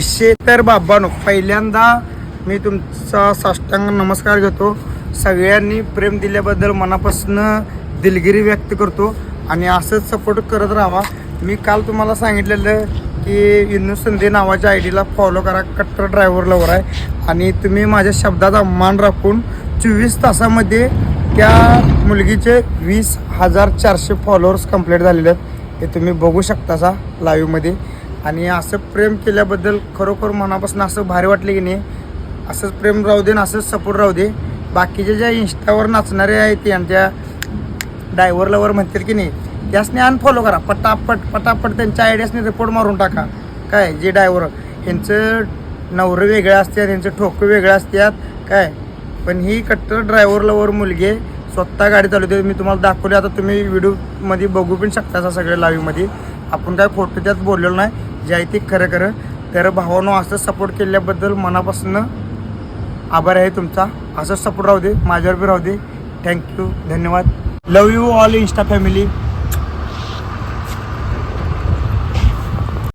तर बाबांनो, पहिल्यांदा मी तुमचा साष्टांग नमस्कार घेतो. सगळ्यांनी प्रेम दिल्याबद्दल मनापासून दिलगिरी व्यक्त करतो आणि असंच सपोर्ट करत राहा. मी काल तुम्हाला सांगितलेलं की विनू संधे नावाच्या आयडीला फॉलो करा. कट्टर ड्रायव्हर लवर आहे आणि तुम्ही माझ्या शब्दाचा मान राखून 24 तासामध्ये त्या मुलगीचे 20,400 फॉलोअर्स कंप्लीट झालेले आहेत. हे तुम्ही बघू शकता सा लाईव्हमध्ये. आणि असं प्रेम केल्याबद्दल खरोखर मनापासून असं भारी वाटले की नाही. असंच प्रेम राहू दे आणि असंच सपोर्ट राहू दे. बाकीचे ज्या इंस्टावर नाचणारे आहेत ते आणि त्या ड्रायव्हर लवर म्हणतील की नाही, त्यासने अनफॉलो करा. पटापट त्यांच्या आयडियासने रिपोर्ट मारून टाका. काय जे ड्रायव्हर यांचं नवरं वेगळं असतात, यांचं ठोकं वेगळं असतात काय. पण ही कट्टर ड्रायव्हर लवर मुलगी स्वतः गाडी चालवते. मी तुम्हाला दाखवले, आता तुम्ही व्हिडिओमध्ये बघू पण शकता सगळ्या लाईव्हमध्ये. आपण काय फोटो त्यात बोललेलो नाही, जे आहे ते खरं. तर भावानो, असं सपोर्ट केल्याबद्दल मनापासून आभार आहे तुमचा. असंच सपोर्ट राहू दे, माझ्यावर बी राहू दे. थँक्यू, धन्यवाद. लव यू ऑल इंस्टा फॅमिली.